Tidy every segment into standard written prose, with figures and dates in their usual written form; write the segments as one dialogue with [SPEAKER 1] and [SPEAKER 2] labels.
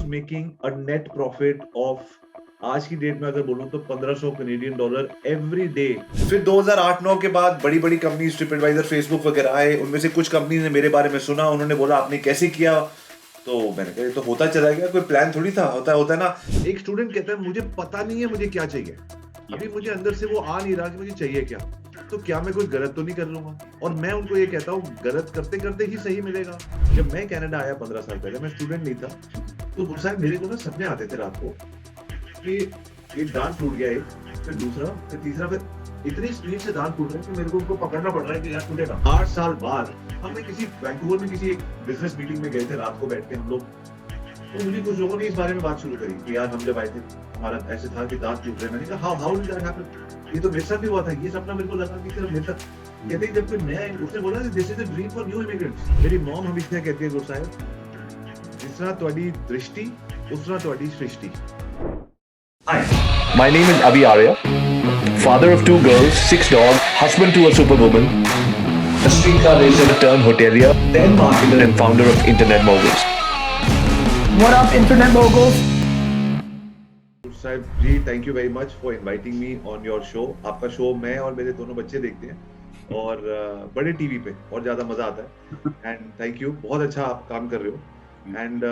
[SPEAKER 1] Making a net profit of, आज की date में अगर बोलूं तो $1500 एवरी डे।
[SPEAKER 2] फिर 2008-9 के बाद बड़ी बड़ी कंपनीज ट्रिपएडवाइजर, फेसबुक वगैरह आए। उनमें से कुछ कंपनी ने मेरे बारे में सुना, उन्होंने बोला आपने कैसे किया। तो मैंने कहा ये तो होता चला गया, कोई प्लान थोड़ी था। होता है ना।
[SPEAKER 1] एक स्टूडेंट कहता है मुझे पता नहीं है मुझे क्या चाहिए, अभी मुझे अंदर से वो आ नहीं रहा कि मुझे चाहिए क्या, तो क्या मैं कोई गलत तो नहीं कर लूंगा। और मैं उनको ये कहता हूँ गलत करते करते ही सही मिलेगा। जब मैं कनाडा आया 15 साल पहले, मैं स्टूडेंट नहीं था, तो गुरसाहिब मेरे को ना सपने आते थे रात को कि एक दांत टूट गया, एक फिर दूसरा फिर तीसरा, फिर इतनी स्पीड से दांत टूट रहे हैं कि मेरे को उनको पकड़ना पड़ रहा है कि यार टूटेगा। 8 साल बाद हमने किसी वैंकूवर में किसी एक बिजनेस मीटिंग में गए थे, रात को बैठ के हम लोग, तो मुझे कुछ लोगों ने इस बारे में बात शुरू करी कि यार हम जब आए थे हमारा ऐसे था कि दांत टूट रहे। मैंने कहा हाउ डिड दैट हैपन, ये तो मेरे साथ भी हुआ था, ये सपना मेरे को लगा कि सिर्फ मेरे साथ। कहते हैं जब कोई नया, उसने बोला this is a dream for new immigrants. मेरी मॉम हमेशा कहती है गुरसाहिब, जिसना ਤੁਹਾਡੀ दृष्टि उसना ਤੁਹਾਡੀ सृष्टि।
[SPEAKER 2] Hi, my name is Abhi Arya, father of 2 girls, 6 dogs, husband to a superwoman, a streetcar racer turned hotelier, then marketer and founder of Internet Moguls.
[SPEAKER 3] What up, Internet Moguls?
[SPEAKER 1] Gursahib ji, thank you very much for inviting me on your show. आपका show मैं और मेरे दोनों बच्चे देखते हैं और बड़े टीवी पे, और ज्यादा मजा आता है। एंड थैंक यू, बहुत अच्छा आप काम कर रहे हो। एंड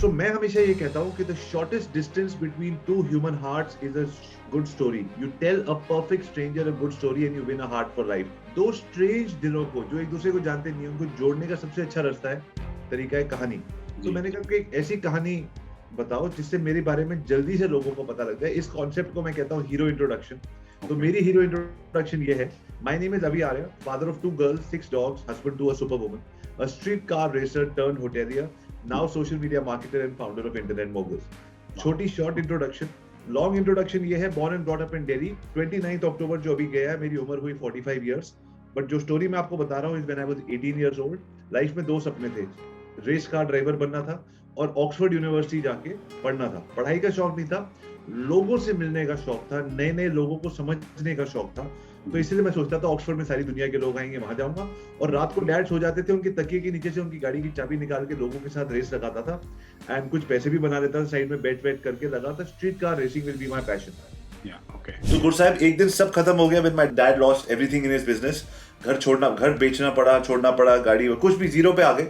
[SPEAKER 1] सो मैं हमेशा ये कहता हूँ कि the shortest distance between 2 human hearts is a good story. You tell a perfect stranger a good story and you win a heart for life. 2 strange दिलों को जो एक दूसरे को जानते नहीं है, उनको जोड़ने का सबसे अच्छा रास्ता है, तरीका है कहानी। तो मैंने कहा कि एक ऐसी कहानी बताओ जिससे मेरे बारे में जल्दी से लोगों को पता लग जाए। इस कॉन्सेप्ट को मैं कहता हूँ हीरो इंट्रोडक्शन। तो मेरी हीरो इंट्रोडक्शन ये है, my name is Abhi Arya, father of 2 girls, 6 dogs, husband to a superwoman, a streetcar racer turned hotelier, now social media marketer and founder of Internet Moguls. छोटी शॉर्ट इंट्रोडक्शन। लॉन्ग इंट्रोडक्शन ये है, born and brought up in Delhi, 29 अक्टूबर जो अभी गया है, मेरी उम्र हुई 45 years। बट जो स्टोरी मैं आपको बता रहा हूँ, when I was 18 years old, life में 2 सपने थे, रेस कार ड्राइवर बनना था और ऑक्सफोर्ड यूनिवर्सिटी जाके पढ़ना था। पढ़ाई का शौक नहीं था, लोगों से मिलने का शौक था, नए नए लोगों को समझने का शौक था। तो इसलिए मैं सोचता था ऑक्सफोर्ड में सारी दुनिया के लोग आएंगे, वहां जाऊंगा। और रात को डैड सो जाते थे, उनके तकिए के नीचे से उनकी गाड़ी की चाबी निकाल के लोगों के साथ रेस लगाता था एंड कुछ पैसे भी बना लेता था साइड में, बेट वेट करके लगा था। Street car racing will be my passion.
[SPEAKER 2] तो गुरसाहिब, एक दिन सब खत्म हो गया when my dad lost everything in his business. घर बेचना पड़ा, छोड़ना पड़ा, गाड़ी कुछ भी जीरो पे आ गए।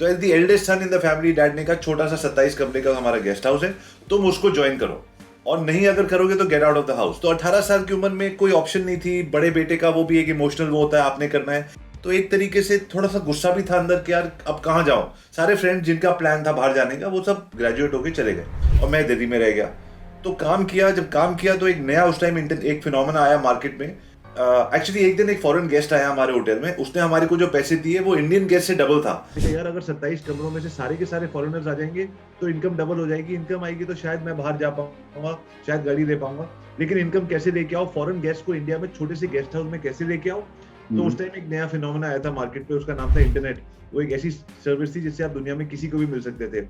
[SPEAKER 2] तो as the eldest son in the family, dad ने कहा छोटा सा 27 कमरे का हमारा गेस्ट हाउस है, तुम उसको ज्वाइन करो, और नहीं अगर करोगे तो get out of the house. तो 18 साल की उम्र में कोई ऑप्शन नहीं थी। बड़े बेटे का वो भी एक इमोशनल वो होता है, आपने करना है। तो एक तरीके से थोड़ा सा गुस्सा भी था अंदर कि यार अब कहाँ जाऊँ। सारे फ्रेंड्स जिनका प्लान था बाहर जाने का, वो सब ग्रेजुएट होके चले गए और मैं दिल्ली में रह गया। तो काम किया, जब काम किया तो एक नया उस टाइम एक फिनोमेना आया मार्केट में। एक्चुअली एक दिन एक फॉरेन गेस्ट आया हमारे होटल में, उसने हमारे को जो पैसे दिए वो इंडियन गेस्ट से डबल था।
[SPEAKER 1] यार अगर 27 कमरों में से सारे के सारे फॉरेनर्स आ जाएंगे तो इनकम डबल हो जाएगी। इनकम आएगी तो शायद मैं बाहर जा पाऊंगा, शायद गाड़ी ले पाऊंगा, लेकिन इनकम कैसे लेके आओ, फॉरेन गेस्ट को इंडिया में छोटे से गेस्ट हाउस में कैसे लेके आओ। तो उस टाइम एक नया फिनोमेना आया था मार्केट पे, उसका नाम था इंटरनेट। वो एक ऐसी सर्विस थी जिससे आप दुनिया में किसी को भी मिल सकते थे।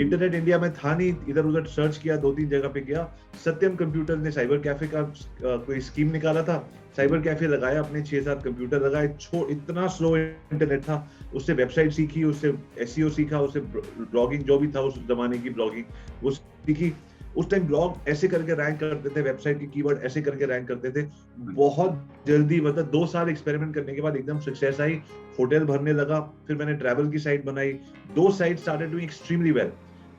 [SPEAKER 1] इंटरनेट इंडिया में था नहीं, इधर उधर सर्च किया, 2-3 जगह पे गया। सत्यम कंप्यूटर ने साइबर कैफे का कोई स्कीम निकाला था, साइबर कैफे लगाया, अपने 6-7 कंप्यूटर लगाए। इतना स्लो इंटरनेट था, उससे वेबसाइट सीखी, उससे एसईओ सीखा, उससे ब्लॉगिंग जो भी था उस जमाने की ब्लॉगिंग वो सीखी। उस टाइम ब्लॉग ऐसे करके रैंक करते थे, वेबसाइट के कीवर्ड ऐसे करके रैंक करते थे। बहुत जल्दी, मतलब 2 साल एक्सपेरिमेंट करने के बाद एकदम सक्सेस आई, होटल भरने लगा। फिर मैंने ट्रैवल की साइट बनाई, 2 site started doing extremely well.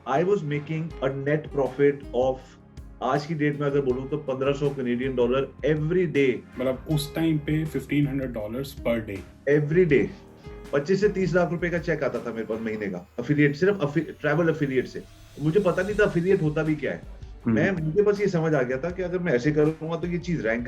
[SPEAKER 1] I was making a net profit of, आज की डेट में अगर बोलूं तो $1500 एवरी डे।
[SPEAKER 3] मतलब उस टाइम पे $1500 पर डे
[SPEAKER 1] एवरी डे 25 से 30 लाख रुपए का चेक आता था मेरे पास महीने का, अफिलिएट, सिर्फ ट्रैवल अफिलिएट से। मुझे पता नहीं था अफिलिएट होता भी क्या है। मुझे बस ये समझ आ गया था कि अगर मैं ऐसे करूंगा तो ये चीज रैंक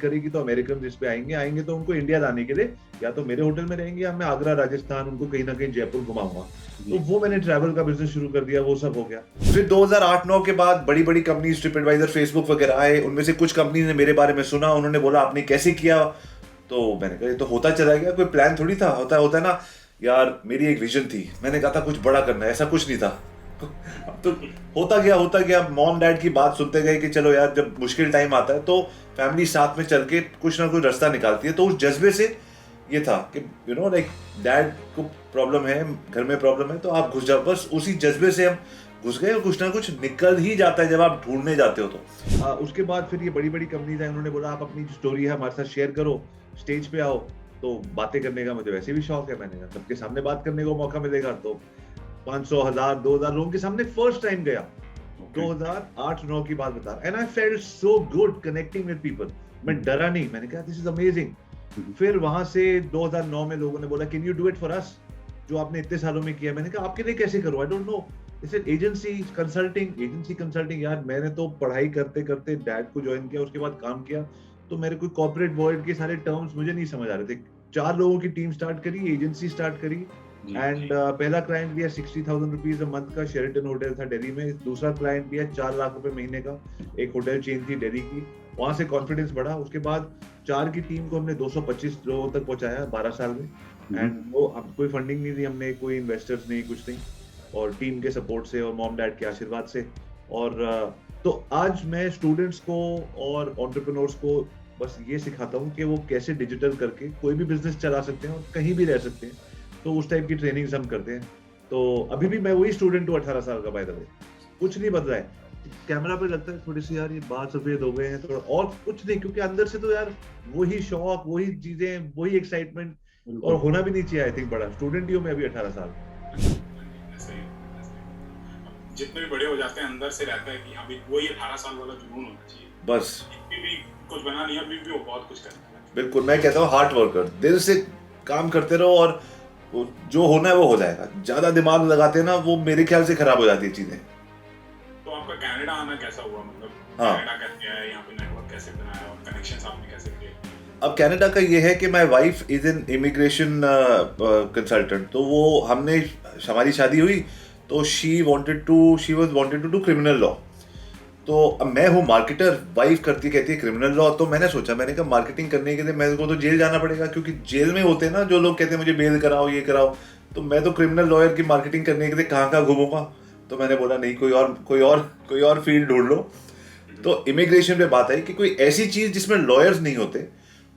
[SPEAKER 1] करेगी तो अमेरिकन इस पे आएंगे तो उनको इंडिया लाने के लिए या तो मेरे होटल में रहेंगे या मैं आगरा, राजस्थान, उनको कहीं ना कहीं जयपुर घुमाऊंगा। तो वो मैंने ट्रैवल का बिजनेस शुरू कर दिया, वो सब हो गया।
[SPEAKER 2] फिर 2008-9 के बाद बड़ी बड़ी कंपनीज ट्रिपएडवाइजर, फेसबुक वगैरह आए। उनमें से कुछ कंपनी ने मेरे बारे में सुना, उन्होंने बोला आपने कैसे किया। तो मैंने कहा ये तो होता चला गया, कोई प्लान थोड़ी था। होता है ना यार, मेरी एक विजन थी, मैंने कहा था कुछ बड़ा करना है, ऐसा कुछ नहीं था। तो होता गया। मॉम डैड की बात सुनते गए कि चलो यार, जब मुश्किल टाइम आता है तो फैमिली साथ में चल के कुछ ना कुछ रास्ता निकालती है। तो उस जज्बे से ये था कि यू नो लाइक डैड को प्रॉब्लम है, घर में प्रॉब्लम है, तो आप घुस जाओ। बस उसी जज्बे से हम घुस गए और कुछ ना कुछ निकल ही जाता है जब आप ढूंढने जाते हो तो।
[SPEAKER 1] उसके बाद फिर ये बड़ी बड़ी कंपनीज हैं, उन्होंने बोला आप अपनी जो स्टोरी है हमारे साथ शेयर करो, स्टेज पे आओ। तो बातें करने का मुझे वैसे भी शौक है, मैंने कहा सबके सामने बात करने को मौका मिलेगा। तो 500, 1000, 2000 लोगों के सामने फर्स्ट टाइम गया। 2008-9 की बात बता रहा, and I felt so good connecting with people. मैं डरा नहीं, मैंने कहा दिस इज अमेजिंग। फिर वहां से 2009 में लोगों ने बोला can you do it for us, जो आपने इतने सालों में किया। मैंने कहा आपके लिए कैसे करूं, आई डोंट नो। इसे एजेंसी कंसल्टिंग यार, मैंने तो पढ़ाई करते करते डैड को ज्वाइन किया, उसके बाद काम किया। तो मेरे कोई कॉर्पोरेट वर्ल्ड के सारे टर्म्स मुझे नहीं समझ आ रहे थे। 4 लोगों की टीम स्टार्ट करी, एजेंसी स्टार्ट करी, एंड पहला क्लाइंट लिया 60,000 रुपीज अ मंथ का, शेरेटन होटल था दिल्ली में। दूसरा क्लाइंट लिया 4 लाख रुपए महीने का, एक होटल चेन थी दिल्ली की। वहां से कॉन्फिडेंस बढ़ा। उसके बाद 4 की टीम को हमने 225 लोगों तक पहुंचाया 12 साल में। एंड वो कोई फंडिंग नहीं दी हमने, कोई इन्वेस्टर्स नहीं, कुछ नहीं, और टीम के सपोर्ट से और मॉम डैड के आशीर्वाद से। और तो आज मैं स्टूडेंट्स को और एंटरप्रेन्योर्स को बस ये सिखाता हूँ कि वो कैसे डिजिटल करके कोई भी बिजनेस चला सकते हैं और कहीं भी रह सकते हैं। तो उस टाइप की ट्रेनिंग्स हम करते हैं। तो अभी भी मैं वही स्टूडेंट हूँ 18 साल का, बाय द वे। कुछ नहीं बदला है। कैमरा पे लगता है थोड़ी सी यार ये बाल सफेद हो गए हैं थोड़ा, और कुछ नहीं, क्योंकि अंदर से तो यार वही शौक, वही चीजें, वही एक्साइटमेंट, और होना भी नहीं चाहिए। आई थिंक बड़ा स्टूडेंट ही हूँ मैं अभी 18 साल।
[SPEAKER 4] जितने भी बड़े हो जाते हैं अंदर से रहता है कि अभी वही 18 साल वाला जुनून होना चाहिए।
[SPEAKER 2] बस
[SPEAKER 4] भी कुछ बना नहीं, अभी भी वो बहुत कुछ करना है।
[SPEAKER 2] बिल्कुल, मैं कहता हूँ हार्ड वर्कर, दिल से काम करते रहो और जो होना है वो हो जाएगा। ज्यादा दिमाग लगाते हैं ना, वो मेरे ख्याल से खराब हो जाती है चीजें।
[SPEAKER 4] तो आपका कनाडा आना कैसा हुआ, मतलब कनाडा कैसे आया, यहाँ पे नेटवर्क कैसे बनाया और कनेक्शंस आपने कैसे किए?
[SPEAKER 2] अब कनाडा का ये है कि my wife is an immigration consultant. तो वो हमने हमारी शादी हुई तो she wanted to do criminal law. तो अब मैं हूँ मार्केटर, वाइफ कहती है क्रिमिनल लॉ। तो मैंने सोचा, मैंने कहा मार्केटिंग करने के लिए मेरे को तो जेल जाना पड़ेगा, क्योंकि जेल में होते हैं ना जो लोग कहते हैं मुझे बेल कराओ, ये कराओ। तो मैं तो क्रिमिनल लॉयर की मार्केटिंग करने के लिए कहाँ घूमूंगा। तो मैंने बोला नहीं, कोई और फील्ड ढूंढ लो। तो इमिग्रेशन पे बात आई कि कोई ऐसी चीज जिसमें लॉयर्स नहीं होते।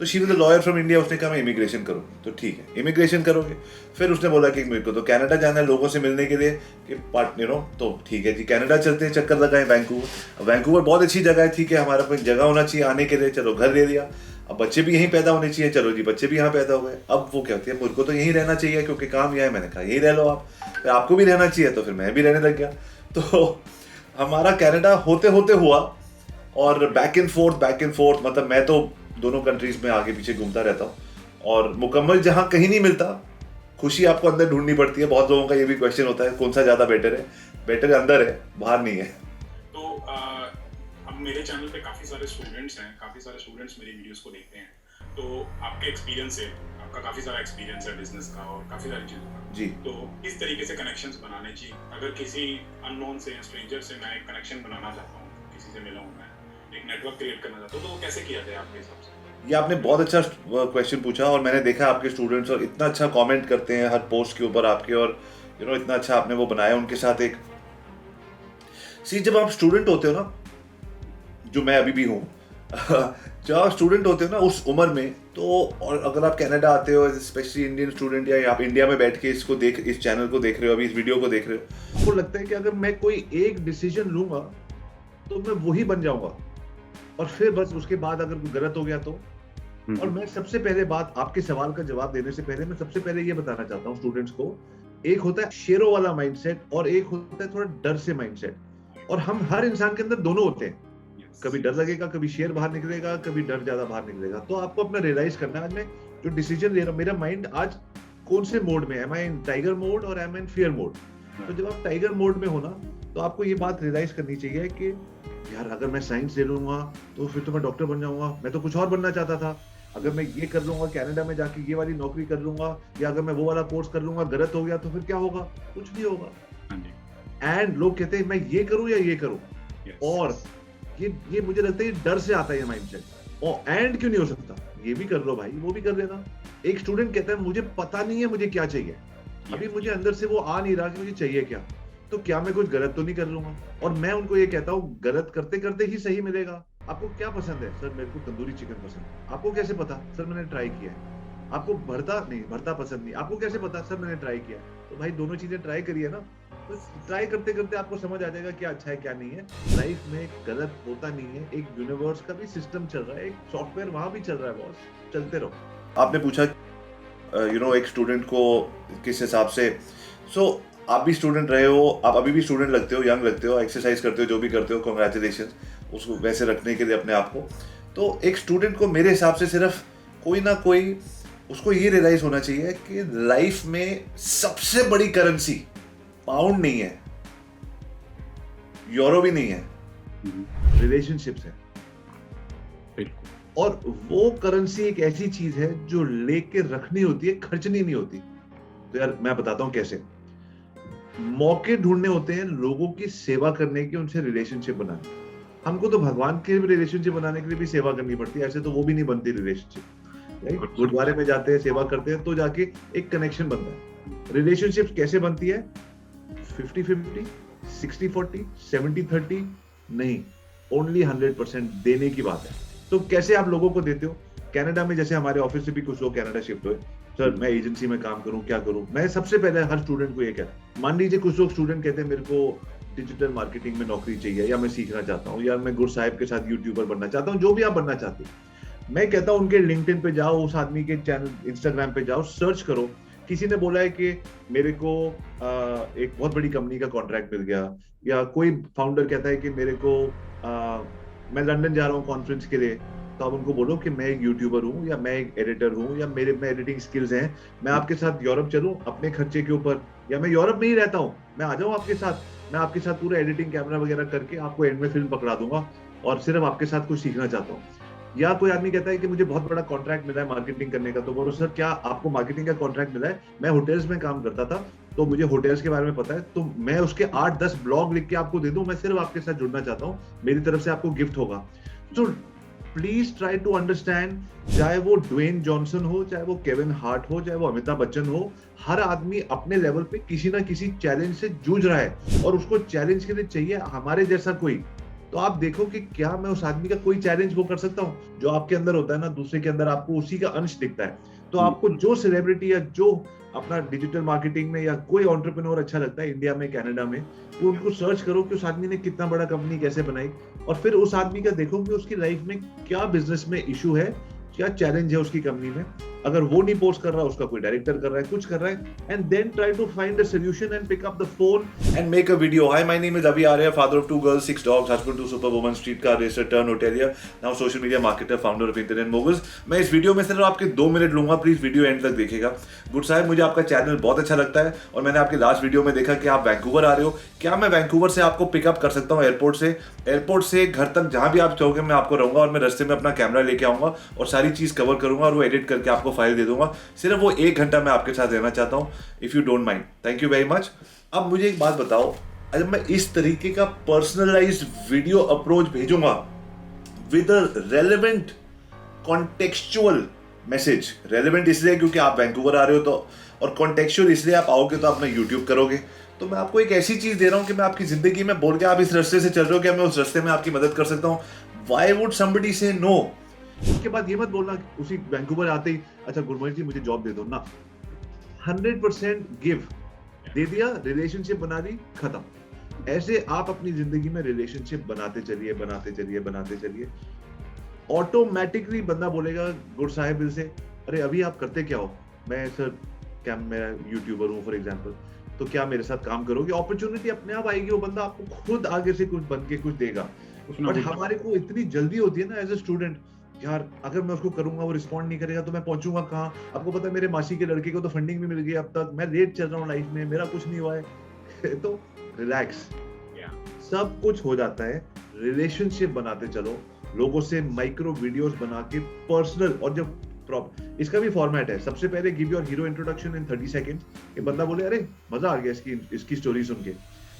[SPEAKER 2] तो she was a lawyer from India. उसने कहा मैं इमिग्रेशन करूँगी। तो ठीक है, इमिग्रेशन करोगे। फिर उसने बोला कि मेरे को तो कनाडा जाना है लोगों से मिलने के लिए कि पार्टनर हो। तो ठीक है जी, कनाडा चलते हैं, चक्कर लगाए वैंकूवर बहुत अच्छी जगह है, ठीक है, हमारा कोई जगह होना चाहिए आने के लिए, चलो घर दे दिया। अब बच्चे भी यहीं पैदा होने चाहिए, चलो जी बच्चे भी यहाँ पैदा हो गए। अब वो कहती है मुझे को तो यहीं रहना चाहिए क्योंकि काम यहाँ है। मैंने कहा यहीं रह लो आप, फिर आपको भी रहना चाहिए। तो फिर मैं भी रहने लग गया। तो हमारा कनाडा होते होते हुआ, और बैक एंड फोर्थ, मतलब मैं तो दोनों कंट्रीज में आगे पीछे घूमता रहता हूँ। और मुकम्मल जहाँ कहीं नहीं मिलता, खुशी आपको अंदर ढूंढनी पड़ती है। बहुत लोगों का ये भी क्वेश्चन होता है कौन सा ज़्यादा बेटर है। बेटर अंदर है, बाहर नहीं है।
[SPEAKER 4] तो अब मेरे चैनल पे काफ़ी सारे स्टूडेंट्स हैं, काफ़ी सारे स्टूडेंट्स मेरी वीडियोस को देखते हैं। तो आपके एक्सपीरियंस से, आपका काफ़ी सारा एक्सपीरियंस है बिजनेस का और काफ़ी सारी चीज़ों का
[SPEAKER 2] जी,
[SPEAKER 4] तो किस तरीके से कनेक्शंस बनाने चाहिए? अगर किसी अननोन से, स्ट्रेंजर से मैं एक कनेक्शन बनाना चाहता हूँ, किसी से मिला हूँ, मैं एक नेटवर्क क्रिएट करना चाहता हूँ, तो वो कैसे किया जाए आपके हिसाब से?
[SPEAKER 2] ये आपने बहुत अच्छा क्वेश्चन पूछा। और मैंने देखा आपके स्टूडेंट्स और इतना अच्छा कमेंट करते हैं हर पोस्ट के ऊपर आपके, और इतना अच्छा आपने वो बनाया उनके साथ एक जब आप स्टूडेंट होते हो ना, जो मैं अभी भी हूँ जब आप स्टूडेंट होते हो ना उस उम्र में, तो और अगर आप कनाडा आते हो स्पेशली इंडियन स्टूडेंट, या आप इंडिया में बैठ के इस चैनल को देख रहे हो, अभी इस वीडियो को देख रहे हो,
[SPEAKER 1] आपको लगता है कि अगर मैं कोई एक डिसीजन लूंगा तो मैं वही बन जाऊंगा, और फिर बस उसके बाद अगर कोई गलत हो गया तो। और मैं सबसे पहले बात, आपके सवाल का जवाब देने से पहले मैं सबसे पहले ये बताना चाहता हूँ स्टूडेंट्स को, एक होता है शेरों वाला माइंडसेट और एक होता है थोड़ा डर से माइंडसेट। और हम हर इंसान के अंदर दोनों होते हैं। कभी डर लगेगा, कभी शेर बाहर निकलेगा, कभी डर ज्यादा बाहर निकलेगा। तो आपको अपना रियलाइज करना है, आज मैं जो डिसीजन ले रहा हूँ, मेरा माइंड आज कौन से मोड में है, am I in tiger mode और am I in fear mode. तो जब आप टाइगर मोड में हो ना, तो आपको ये बात रियलाइज करनी चाहिए कि यार अगर मैं साइंस ले लूंगा तो फिर तो मैं डॉक्टर बन जाऊंगा, मैं तो कुछ और बनना चाहता था। अगर मैं ये कर लूंगा, कनाडा में जाके ये वाली नौकरी कर लूंगा, या अगर मैं वो वाला कोर्स कर लूंगा, गलत हो गया तो फिर क्या होगा? कुछ नहीं होगा। एंड लोग कहते हैं मैं ये करूं या ये करूं, और ये मुझे लगता है ये डर से आता है ये माइंडसेट। और एंड क्यों नहीं हो सकता? ये भी कर लो भाई, वो भी कर देना। एक स्टूडेंट कहता है मुझे पता नहीं है मुझे क्या चाहिए, अभी मुझे अंदर से वो आ नहीं रहा कि मुझे चाहिए क्या, तो क्या मैं कुछ गलत तो नहीं कर लूंगा? और मैं उनको ये कहता हूँ गलत करते करते ही सही मिलेगा। आपको क्या पसंद है? सर मेरे को तंदूरी चिकन पसंद है। आपको कैसे पता? सर मैंने ट्राई किया है। आपको भरता पसंद नहीं, आपको कैसे पता? सर मैंने ट्राई किया है। तो भाई दोनों चीजें ट्राई करिए ना, बस ट्राई करते करते आपको समझ आ जाएगा क्या अच्छा है क्या नहीं है। लाइफ में गलत होता नहीं है, एक यूनिवर्स का भी सिस्टम चल रहा है, एक सॉफ्टवेयर वहां भी चल रहा है बॉस, चलते रहो।
[SPEAKER 2] आपने पूछा एक स्टूडेंट को किस हिसाब से, आप भी स्टूडेंट रहे हो, आप अभी भी स्टूडेंट लगते हो, यंग लगते हो, एक्सरसाइज करते हो, जो भी करते हो, कॉन्ग्रेचुलेशन उसको वैसे रखने के लिए अपने आप को। तो एक स्टूडेंट को मेरे हिसाब से सिर्फ कोई ना कोई उसको ये रियलाइज होना चाहिए कि लाइफ में सबसे बड़ी करेंसी पाउंड नहीं है, यूरो भी नहीं है,
[SPEAKER 1] रिलेशनशिप्स है।
[SPEAKER 3] बिल्कुल।
[SPEAKER 1] और वो करेंसी एक ऐसी चीज है जो लेके रखनी होती है, खर्चनी नहीं होती। तो यार मैं बताता हूं कैसे। मौके ढूंढने होते हैं लोगों की सेवा करने की, उनसे रिलेशनशिप बनाने। हमको तो भगवान के रिलेशनशिप बनाने के लिए भी सेवा करनी पड़ती है, ऐसे तो वो भी नहीं बनती रिलेशनशिप। राइट, गुरुद्वारे में जाते हैं, सेवा करते हैं, तो जाके एक कनेक्शन बनता है। रिलेशनशिप कैसे बनती है? 50-50, 60-40, 70-30 नहीं, ओनली 100% देने की बात है। तो कैसे आप लोगों को देते हो? कनाडा में जैसे हमारे ऑफिस से भी कुछ लोग कनाडा शिफ्ट हुए, सर मैं एजेंसी में काम करूं, क्या करूं? मैं सबसे पहले हर स्टूडेंट को ये कहता, मान लीजिए कुछ लोग स्टूडेंट कहते हैं मेरे को डिजिटल मार्केटिंग में नौकरी चाहिए, या मैं सीखना चाहता हूं, या मैं गुरु साहिब के साथ यूट्यूबर बनना चाहता हूं, जो भी आप बनना चाहते हो। मैं कहता हूं उनके लिंक्डइन पे जाओ, उस आदमी के चैनल इंस्टाग्राम पे जाओ, सर्च करो। किसी ने बोला है कि मेरे को एक बहुत बड़ी कंपनी का कॉन्ट्रैक्ट मिल गया, या कोई फाउंडर कहता है कि मेरे को मैं लंदन जा रहा हूँ कॉन्फ्रेंस के लिए, तो आप उनको बोलो कि मैं एक यूट्यूबर हूँ, या मैं एक एडिटर हूँ, या मेरे में एडिटिंग स्किल्स हैं, मैं आपके साथ यूरोप चलूँ अपने खर्चे के ऊपर, या मैं यूरोप में ही रहता हूँ, मैं आ जाऊँ आपके साथ, मैं आपके साथ पूरा एडिटिंग कैमरा वगैरह करके आपको एंड में फिल्म पकड़ा दूंगा, और सिर्फ आपके साथ कुछ सीखना चाहता हूँ। या कोई आदमी कहता है कि मुझे बहुत बड़ा कॉन्ट्रैक्ट मिला है मार्केटिंग करने का, तो बोलो सर क्या आपको मार्केटिंग का कॉन्ट्रैक्ट मिला है? मैं होटल्स में काम करता था, तो मुझे होटल्स के बारे में पता है, तो मैं उसके 8-10 ब्लॉग लिख के आपको दे दूं, मैं सिर्फ आपके साथ जुड़ना चाहता हूँ, मेरी तरफ से आपको गिफ्ट होगा। तो प्लीज ट्राई टू अंडरस्टैंड, चाहे वो ड्वेन जॉनसन हो, चाहे वो केविन हार्ट हो, चाहे वो अमिताभ बच्चन हो, हर आदमी अपने लेवल पे किसी ना किसी चैलेंज से जूझ रहा है, और उसको चैलेंज के लिए चाहिए हमारे जैसा कोई। तो आप देखो कि क्या मैं उस आदमी का कोई चैलेंज वो कर सकता हूँ? जो आपके अंदर होता है ना, दूसरे के अंदर आपको उसी का अंश दिखता है। तो आपको जो सेलिब्रिटी या जो अपना डिजिटल मार्केटिंग में या कोई एंटरप्रेन्योर अच्छा लगता है इंडिया में, कनाडा में, तो उनको सर्च करो कि उस आदमी ने कितना बड़ा कंपनी कैसे बनाई, और फिर उस आदमी का देखो कि उसकी लाइफ में क्या बिजनेस में इशू है, क्या चैलेंज है उसकी कंपनी में। अगर वो नहीं पोस्ट कर रहा, उसका कोई डायरेक्टर कर रहा है, कुछ कर रहा है, and then try to find a solution and pick up the phone
[SPEAKER 2] and make a video. Hi, my name is Avi Arya, father of 2 girls, 6 dogs, husband to superwoman, street car racer, turn hotelier, now social media marketer, founder of Internet Moguls. मैं इस video में सिर्फ आपके 2 minute लूंगा, please video and तक देखिएगा। Good साहब, मुझे आपका चैनल बहुत अच्छा लगता है, और मैंने आपके लास्ट वीडियो में देखा कि आप वैंकूवर आ रहे हो। क्या मैं वैंकूवर से आपको पिकअप कर सकता हूँ एयरपोर्ट से घर तक, जहां भी आप चाहोगे मैं आपको रहूंगा, और मैं रास्ते में अपना कैमरा लेके आऊंगा और सारी चीज कवर करूंगा, और वो एडिट करके आपको फाइल दे दूंगा। सिर्फ वो 1 घंटा मैं आपके साथ रहना चाहता हूँ, if you don't mind. Thank you very much. अब मुझे एक बात बताओ, अगर मैं इस तरीके का पर्सनलाइज्ड वीडियो अप्रोच भेजूंगा with a relevant contextual message, relevant इसलिए क्योंकि आप वैंकूवर आ रहे हो, तो और कॉन्टेक्चुअल इसलिए आप आओगे तो अपना यूट्यूब करोगे, तो मैं आपको एक ऐसी चीज दे रहा हूं कि मैं आपकी जिंदगी में बोल के आप इस रास्ते से चल रहे हो, क्या मैं उस रास्ते में आपकी मदद कर सकता हूं? व्हाई वुड समबडी से नो?
[SPEAKER 1] उसके बाद ये मत बोलना उसी वैंकूवर आते ही, अच्छा गुरमोहन जी मुझे जॉब दे दो ना। 100% गिव, दे दिया, रिलेशनशिप बना दी, खत्म। ऐसे आप अपनी जिंदगी में रिलेशनशिप बनाते चलिए, बनाते चलिए, बनाते चलिए। ऑटोमेटिकली बंदा बोलेगा गुड साहिब दिल से, अरे अभी आप करते क्या हो? मैं सर क्या मैं यूट्यूबर हूँ फॉर एग्जाम्पल, तो क्या मेरे साथ काम करोगे? अपॉर्चुनिटी अपने आप आएगी, वो बंदा आपको खुद आगे से कुछ बन के कुछ देगा। बट हमारे को इतनी जल्दी होती है ना एज ए स्टूडेंट, यार अगर मैं उसको करूंगा वो रिस्पॉन्ड नहीं करेगा तो मैं पहुंचूंगा कहाँ? आपको पता है मेरे मासी के लड़के को तो फंडिंग भी मिल गई अब तक, मैं लेट चल रहा हूँ लाइफ में, मेरा कुछ नहीं हुआ है। तो रिलैक्स, सब कुछ हो जाता है। रिलेशनशिप बनाते चलो, लोगों से माइक्रो वीडियोस बना के पर्सनल, और जब इसका भी फॉर्मेट है, सबसे पहले give your hero introduction in 30 seconds, कि बंदा बोले अरे मजा आ गया इसकी स्टोरी सुन के।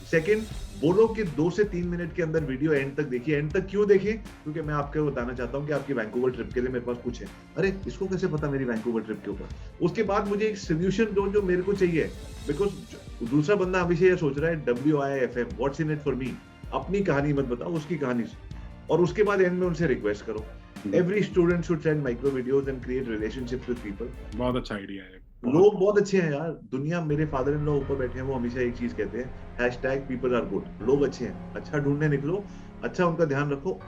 [SPEAKER 1] सेकंड, बोलो कि 2 से 3 मिनट के अंदर वीडियो एंड तक देखिए। एंड तक क्यों देखें? क्योंकि मैं आपको बताना चाहता हूं कि आपकी वैंकूवर ट्रिप के लिए मेरे पास कुछ है। अरे इसको कैसे पता मेरी वैंकूवर ट्रिप के ऊपर? उसके बाद मुझे एक सोल्यूशन दो जो मेरे को चाहिए, बिकॉज दूसरा बंदा हमेशा ये सोच रहा है WIFM, what's in it for me. अपनी कहानी मत बताओ, उसकी कहानी। और उसके बाद एंड में उनसे रिक्वेस्ट करो, every student should send micro videos and create relationships with people.
[SPEAKER 3] बहुत अच्छा आइडिया है।
[SPEAKER 1] लोग बहुत अच्छे हैं यार, दुनिया, मेरे फादर इन लॉ ऊपर बैठे हैं, वो हमेशा एक चीज कहते हैं, #people are good, लोग अच्छे हैं, अच्छा ढूंढने निकलो, अच्छा उनका ध्यान रखो,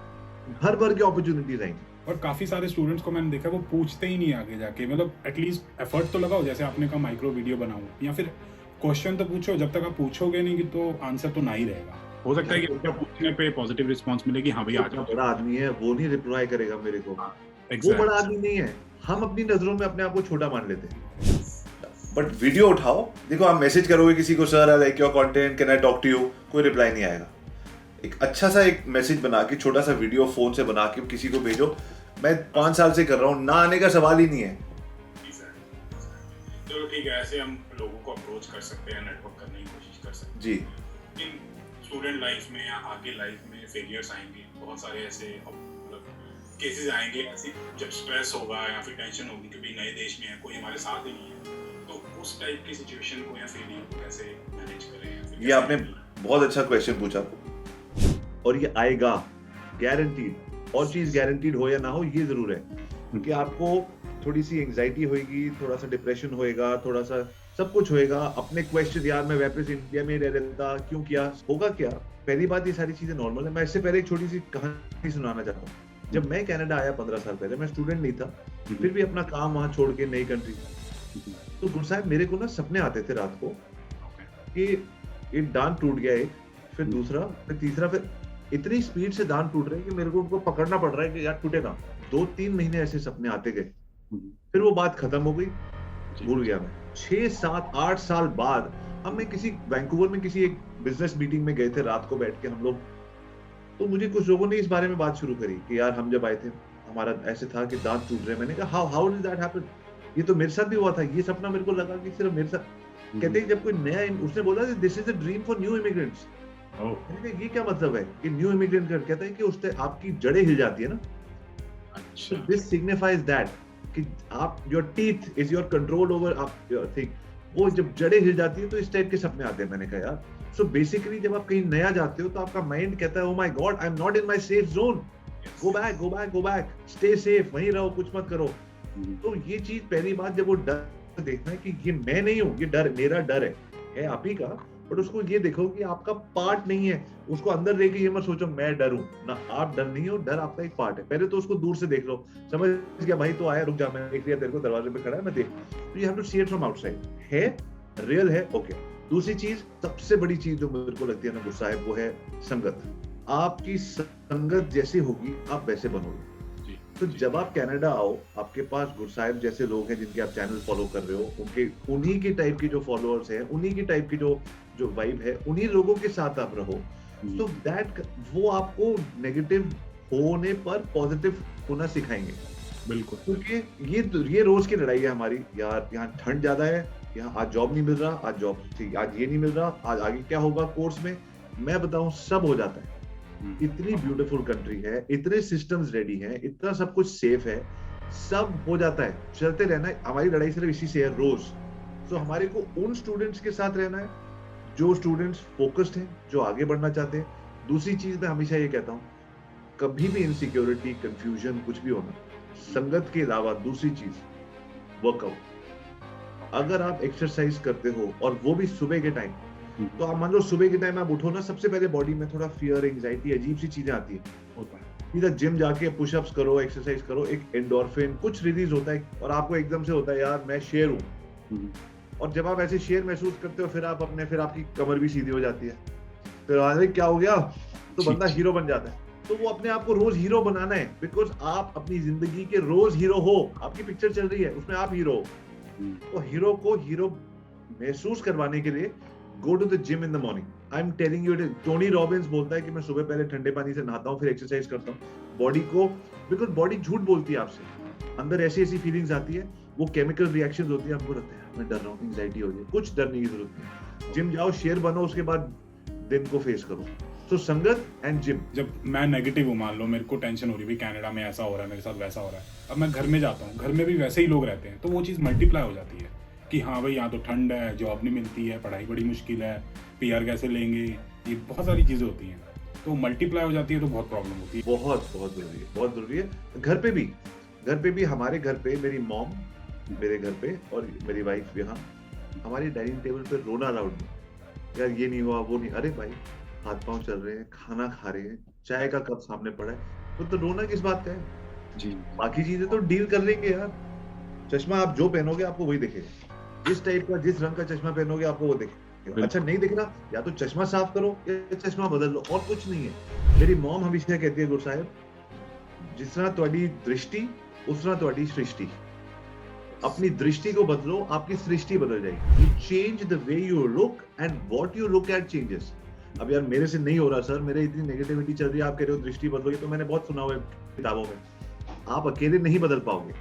[SPEAKER 1] हर भर की अपॉर्चुनिटीज आएंगी।
[SPEAKER 3] और काफी सारे स्टूडेंट्स को मैंने देखा वो पूछते ही नहीं आगे जाके, मतलब एटलीस्ट एफर्ट तो लगाओ, जैसे आपने कहा माइक्रो वीडियो बनाओ, या फिर क्वेश्चन तो पूछो, जब तक आप पूछोगे नहीं कि तो आंसर तो ना ही रहेगा। हो सकता है कि उनका पूछने पे पॉजिटिव रिस्पांस मिले कि हाँ भाई आ जाओ।
[SPEAKER 1] बड़ा आदमी है, वो नहीं रिप्लाई करेगा मेरे को,
[SPEAKER 3] Exactly.
[SPEAKER 1] वो बड़ा आदमी नहीं है, हम अपनी नजरों में अपने आप को छोटा मान लेते हैं।
[SPEAKER 2] बट वीडियो उठाओ, देखो आप मैसेज करोगे किसी को, sir I like your content, can I talk to you, कोई रिप्लाई नहीं आएगा। एक अच्छा सा एक मैसेज बना के, छोटा सा वीडियो फोन से बना के किसी को भेजो। मैं 5 साल से कर रहा हूँ, ना आने का सवाल ही नहीं है।
[SPEAKER 4] चलो ठीक है, ऐसे हम लोगों को अप्रोच कर सकते हैं, नेटवर्क करने की कोशिश कर सकते हैं
[SPEAKER 2] जी।
[SPEAKER 4] लेकिन स्टूडेंट लाइफ में या आगे लाइफ में फेलियर्स आएंगे, बहुत सारे ऐसे मतलब केसेस आएंगे, ऐसे जब स्ट्रेस होगा या फिर टेंशन होगी कि भाई नए देश में है, कोई हमारे साथ ही नहीं है, तो उस टाइप की सिचुएशन को या फेलियर को कैसे मैनेज करें?
[SPEAKER 2] ये आपने बहुत अच्छा क्वेश्चन पूछा,
[SPEAKER 1] और ये आएगा गारंटीड। और चीज गारंटीड हो या ना हो, ये जरूर है कि आपको थोड़ी सी एंजाइटी होएगी, थोड़ा सा डिप्रेशन होएगा, थोड़ा सा सब कुछ होएगा। अपने क्वेश्चन, यार मैं वापस इंडिया में रह रहा था, क्यों किया, होगा क्या? पहली बात, ये सारी चीजें नॉर्मल है। मैं इससे पहले एक छोटी सी कहानी सुनाना चाहता हूँ। जब मैं कनाडा आया 15 साल पहले, मैं स्टूडेंट नहीं था, फिर भी अपना काम वहां छोड़ के नई कंट्री, तो गुरु साहब मेरे को ना सपने आते थे रात को कि एक दांत टूट गया, एक, फिर दूसरा, फिर तीसरा, फिर इतनी स्पीड से दांत टूट रहे हैं कि मेरे को उनको पकड़ना पड़ रहा है कि यार टूटेगा। 2-3 महीने ऐसे सपने आते गए, फिर वो बात खत्म हो गई, भूल गया मैं। 6, 7, 8 साल बाद हम किसी वैंकूवर में किसी एक बिजनेस मीटिंग में गए थे, रात को बैठ के हम लोग, तो मुझे कुछ लोगों ने इस बारे में बात शुरू करी कि यार हम जब आए थे हमारा ऐसे था कि दांत टूट रहे हैं। मैंने कहा हाउ डिड दैट हैपन? ये तो मेरे साथ भी हुआ था, ये सपना मेरे को लगा कि सिर्फ मेरे साथ। कहते हैं जब कोई नया, उसने बोला this is a dream for new immigrants. मैंने कहा ये क्या मतलब है कि न्यू इमिग्रेंट कर? कहता है कि उससे आपकी जड़ें हिल जाती है ना,
[SPEAKER 3] अच्छा,
[SPEAKER 1] दिस सिग्निफाइज दैट कि आप, your teeth is your control over आप योर थिंग, वो जब जड़ें हिल जाती है तो इस टाइप के सपने आते हैं। मैंने कहा यार, सो बेसिकली जब आप कहीं नया जाते हो तो आपका माइंड कहता है oh my God, I am not in my safe zone, go back go back go back, stay safe, वहीं रहो, कुछ मत करो। तो ये चीज पहली बात, जब वो डर देखना है कि ये मैं नहीं हूँ, ये डर मेरा डर है आप ही का, बट उसको ये देखो कि आपका पार्ट नहीं है। उसको अंदर देख के ये मत सोचो मैं डर हूं ना, आप डर नहीं हो, डर आपका एक पार्ट है। पहले तो उसको दूर से देख लो, समझ गया भाई तो आया, रुक जा, मैं देख लिया तेरे को, दरवाजे पे खड़ा है, मैं देख। तो you have to see it from outside, है रियल है, ओके। दूसरी चीज, सबसे बड़ी चीज जो मेरे को लगती है ना गुस्सा है, वो है संगत। आपकी संगत जैसी होगी आप वैसे बनोगे। तो जब आप कनाडा आओ, आपके पास गुरसाहिब जैसे लोग हैं जिनके आप चैनल फॉलो कर रहे हो, उनके उन्हीं की टाइप के जो फॉलोअर्स हैं, उन्हीं की टाइप की जो वाइब है, उन्हीं लोगों के साथ आप रहो, तो दैट वो आपको नेगेटिव होने पर पॉजिटिव होना सिखाएंगे।
[SPEAKER 3] बिल्कुल,
[SPEAKER 1] क्योंकि ये रोज की लड़ाई है हमारी, यार यहाँ ठंड ज्यादा है, यहाँ आज जॉब नहीं मिल रहा, आज जॉब ठीक, आज ये नहीं मिल रहा, आज आगे क्या होगा कोर्स में। मैं बताऊं, सब हो जाता है। इतनी ब्यूटीफुल कंट्री है, इतने सिस्टम्स रेडी हैं, इतना सब कुछ सेफ है, सब हो जाता है। चलते रहना है, हमारी लड़ाई सिर्फ इसी से है रोज। तो हमारे को उन स्टूडेंट्स के साथ रहना है जो स्टूडेंट्स फोकस्ड हैं, जो आगे बढ़ना चाहते हैं। दूसरी चीज मैं हमेशा ये कहता हूँ, कभी भी इनसिक्योरिटी, कंफ्यूजन कुछ भी होना, संगत के अलावा दूसरी चीज वर्कआउट। अगर आप एक्सरसाइज करते हो और वो भी सुबह के टाइम, तो आप मान लो सुबह के टाइम आप उठो ना, सबसे पहले बॉडी में थोड़ा फियर, एंजाइटी, अजीब सी चीजें आती है। सीधा जिम जाके पुशअप्स करो, एक्सरसाइज करो, एक एंडोर्फिन कुछ रिलीज होता है और आपको एकदम से होता है यार मैं शेर हूँ। और जब आप ऐसे शेर महसूस करते हो, फिर आपकी कमर भी सीधी हो जाती है, फिर अरे क्या हो गया, तो बंदा हीरो बन जाता है। तो वो अपने आप को रोज हीरो बनाना है, बिकॉज आप अपनी जिंदगी के रोज हीरो हो। आपकी पिक्चर चल रही है, उसमें आप हीरो हो। तो हीरो को हीरो महसूस करवाने के लिए go to the gym in the morning. I'm telling you, Tony Robbins बोलता है कि मैं सुबह पहले ठंडे पानी से नहाता हूँ, फिर एक्सरसाइज करता हूँ बॉडी को, बिकॉज बॉडी झूठ बोलती है आपसे, अंदर ऐसी फीलिंग्स आती है, वो केमिकल रिएक्शंस होती है, हमको लगता है मैं डर रहा हूँ, एंजाइटी हो रही है। कुछ डरने की जरूरत नहीं, जिम जाओ, शेर बनो, उसके बाद दिन को फेस करो। तो संगत एंड जिम।
[SPEAKER 3] जब मैं नेगेटिव हूँ, मान लो मेरे को टेंशन हो रही है, कनाडा में ऐसा हो रहा है, मेरे साथ वैसा हो रहा है, अब मैं घर में जाता हूँ, घर में भी वैसे ही लोग रहते हैं, तो वो चीज़ मल्टीप्लाई हो जाती है कि हाँ भाई यहाँ तो ठंड है, जॉब नहीं मिलती है, पढ़ाई बड़ी मुश्किल है, पीआर कैसे लेंगे, ये बहुत सारी चीज़ें होती हैं, तो मल्टीप्लाई हो जाती है, तो बहुत प्रॉब्लम होती है।
[SPEAKER 1] बहुत जरूरी है, बहुत जरूरी है। घर पे भी हमारे घर पे मेरी मॉम मेरे घर पे और मेरी वाइफ यहाँ, हमारी डाइनिंग टेबल पे रोना अलाउड नहीं। यार ये नहीं हुआ, वो नहीं, अरे भाई हाथ पांव चल रहे हैं, खाना खा रहे हैं, चाय का कप सामने पड़ा है, तो रोना किस बात का है?
[SPEAKER 3] जी
[SPEAKER 1] बाकी चीजें तो डील कर लेंगे यार। चश्मा आप जो पहनोगे आपको वही दिखेगा, जिस टाइप का जिस रंग का चश्मा पहनोगे आपको वो दिखेगा। अच्छा नहीं दिख रहा, या तो चश्मा साफ करो या चश्मा बदल लो, और कुछ नहीं है। मेरी मॉम हमेशा कहती है गुरु साहब, जिस तरह तुम्हारी दृष्टि उस तरह तुम्हारी सृष्टि। अपनी दृष्टि को बदलो, आपकी सृष्टि बदल जाएगी। You change the way you look and what you look at changes. अब यार मेरे से नहीं हो रहा सर, मेरे इतनी नेगेटिविटी चल रही है, आप कह रहे हो दृष्टि बदलो, ये तो मैंने बहुत सुना हुआ है किताबों में। आप अकेले नहीं बदल पाओगे,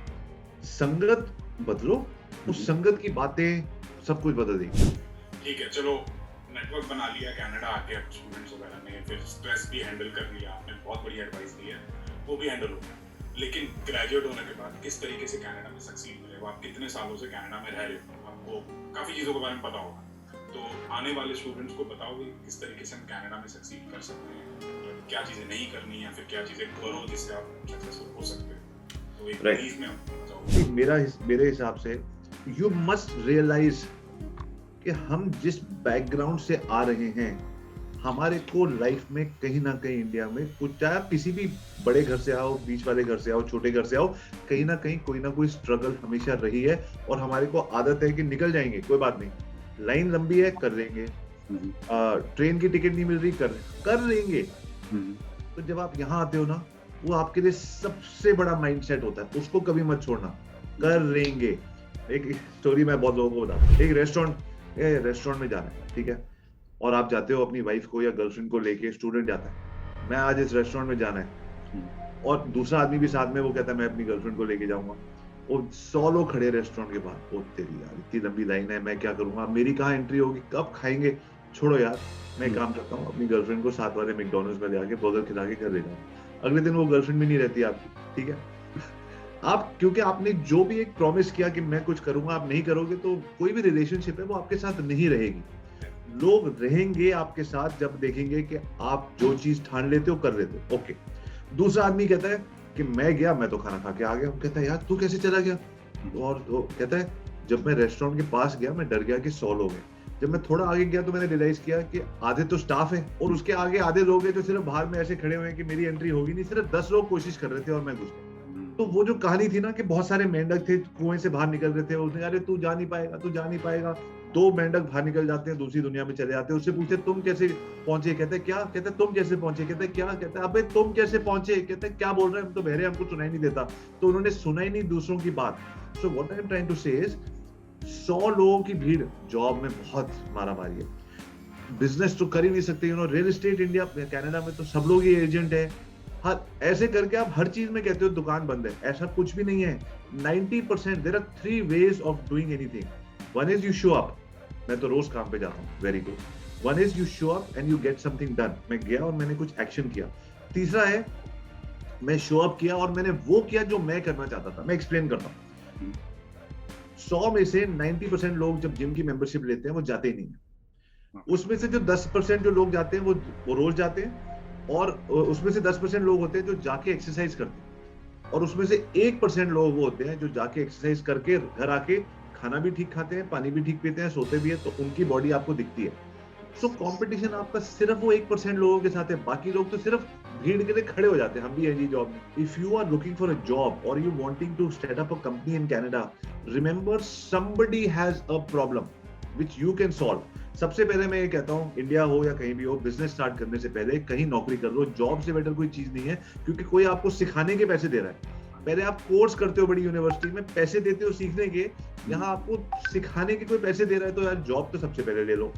[SPEAKER 1] संगत बदलो, उस संगत की बातें सब कुछ बदल देगी।
[SPEAKER 4] ठीक है, चलो नेटवर्क बना लिया कनाडा आके स्टूडेंट्स वगैरह ने, फिर स्ट्रेस भी हैंडल कर लिया आपने, बहुत बड़ी एडवाइस दी है, वो भी हैंडल हो गया। लेकिन ग्रेजुएट होने के बाद किस तरीके से कनाडा में सक्सीड मिले? आप कितने सालों से कनाडा में रह रहे हो, आपको काफ़ी चीज़ों के बारे में पता होगा, तो आने वाले स्टूडेंट्स को बताओगे किस तरीके से हम कनाडा में सक्सीड कर सकते हैं, क्या चीज़ें नहीं करनी या फिर क्या चीज़ें करो जिससे आप सक्सेसफुल हो सकते हो? तो एक ब्रीफ में बताओ।
[SPEAKER 1] मेरे हिसाब से यू मस्ट रियलाइज कि हम जिस बैकग्राउंड से आ रहे हैं, हमारे को लाइफ में कहीं ना कहीं इंडिया में कुछ, चाहे आप किसी भी बड़े घर से आओ, बीच वाले घर से आओ, छोटे घर से आओ, कहीं ना कहीं कोई ना कोई स्ट्रगल हमेशा रही है, और हमारे को आदत है कि निकल जाएंगे, कोई बात नहीं, लाइन लंबी है, कर लेंगे, ट्रेन की टिकट नहीं मिल रही, कर लेंगे। तो जब आप यहाँ आते हो ना, वो आपके लिए सबसे बड़ा माइंडसेट होता है, उसको कभी मत छोड़ना, कर लेंगे। एक स्टोरी मैं बहुत लोगों को बताता हूँ। एक रेस्टोरेंट में जाना है, ठीक है, और आप जाते हो अपनी वाइफ को या गर्लफ्रेंड को लेके, स्टूडेंट जाता है, मैं आज इस रेस्टोरेंट में जाना है, और दूसरा आदमी भी साथ में, वो कहता है मैं अपनी गर्लफ्रेंड को लेके जाऊंगा। वो 100 लोग खड़े रेस्टोरेंट के बाहर, ओ तेरी यार इतनी लंबी लाइन है, मैं क्या करूंगा, मेरी कहाँ एंट्री होगी, कब खाएंगे, छोड़ो यार, मैं काम करता हूँ, अपनी गर्लफ्रेंड को साथ वाले मैकडॉनल्ड्स में ले आके बर्गर खिला के घर ले जाऊँ। अगले दिन वो गर्लफ्रेंड भी नहीं रहती आपकी, ठीक है। आप, क्योंकि आपने जो भी एक प्रॉमिस किया कि मैं कुछ करूंगा, आप नहीं करोगे, तो कोई भी रिलेशनशिप है वो आपके साथ नहीं रहेगी। लोग रहेंगे आपके साथ जब देखेंगे कि आप जो चीज ठान लेते हो, कर लेते हो, ओके। दूसरा आदमी कहता है कि मैं गया, मैं तो खाना खा के आ गया, वो कहता है यार तू कैसे चला गया, और वो कहता है जब मैं रेस्टोरेंट के पास गया, मैं डर गया कि 100 लोग हैं, जब मैं थोड़ा आगे गया तो मैंने रियलाइज किया कि आधे तो स्टाफ है, और उसके आगे आधे लोग हैं जो सिर्फ बाहर में ऐसे खड़े हुए हैं कि मेरी एंट्री होगी नहीं, सिर्फ 10 लोग कोशिश कर रहे थे और मैं घुस गया। तो वो जो कहानी थी ना कि बहुत सारे मेंढक थे, कुएं से बाहर निकल रहे थे, उसने अरे तू जा नहीं पाएगा, तू जा नहीं पाएगा। 2 मेंढक बाहर निकल जाते हैं, दूसरी दुनिया में चले जाते हैं, उससे पूछते तुम कैसे पहुंचे, कहते क्या, कहते तुम कैसे पहुंचे, कहते क्या, कहते अबे तुम कैसे पहुंचे, कहते क्या बोल रहे हैं, हम तो बहरे, हमको सुनाई नहीं देता। तो उन्होंने सुना ही नहीं दूसरों की बात। So what I am trying to say is 100 लोगों की भीड़ जॉब में बहुत मारामारी है। बिजनेस तो कर ही नहीं सकते, रियल एस्टेट इंडिया कनाडा में तो सब लोग ही एजेंट है, हर ऐसे करके आप हर चीज में कहते हो दुकान बंद है, ऐसा कुछ भी नहीं है। 90% there are 3 ways of doing anything. One is you show up, मैं तो रोज काम पे जाता हूँ, very good. One is you show up and you get something done, मैं गया और मैंने कुछ एक्शन किया। तीसरा है मैं शो अप किया और मैंने वो किया जो मैं करना चाहता था। मैं एक्सप्लेन करता हूँ। 100 में से 90% लोग जब जिम की मेंबरशिप लेते हैं वो जाते ही नहीं है। उसमें से जो 10% जो लोग जाते हैं वो रोज जाते हैं, और उसमें से 10% लोग होते हैं जो जाके एक्सरसाइज करते हैं, और उसमें से 1% लोग वो होते हैं जो जाके एक्सरसाइज करके घर आके खाना भी ठीक खाते हैं, पानी भी ठीक पीते हैं, सोते भी है, तो उनकी बॉडी आपको दिखती है। सो कंपटीशन आपका सिर्फ वो 1% लोगों के साथ है, बाकी लोग तो सिर्फ भीड़ के लिए खड़े हो जाते हैं। हम भी हैं जी जॉब में। If you are looking for a job or you wanting to set up a company in Canada, remember somebody has a problem which you can solve. सबसे पहले मैं ये कहता हूँ, इंडिया हो या कहीं भी हो, बिजनेस स्टार्ट करने से पहले कहीं नौकरी कर लो। जॉब से बेटर कोई चीज नहीं है, क्योंकि कोई आपको सिखाने के पैसे दे रहा है। पहले आप कोर्स करते हो बड़ी यूनिवर्सिटी में, पैसे देते हो सीखने के, यहाँ आपको सिखाने के कोई पैसे दे रहा है, तो यार जॉब तो सबसे पहले ले लो।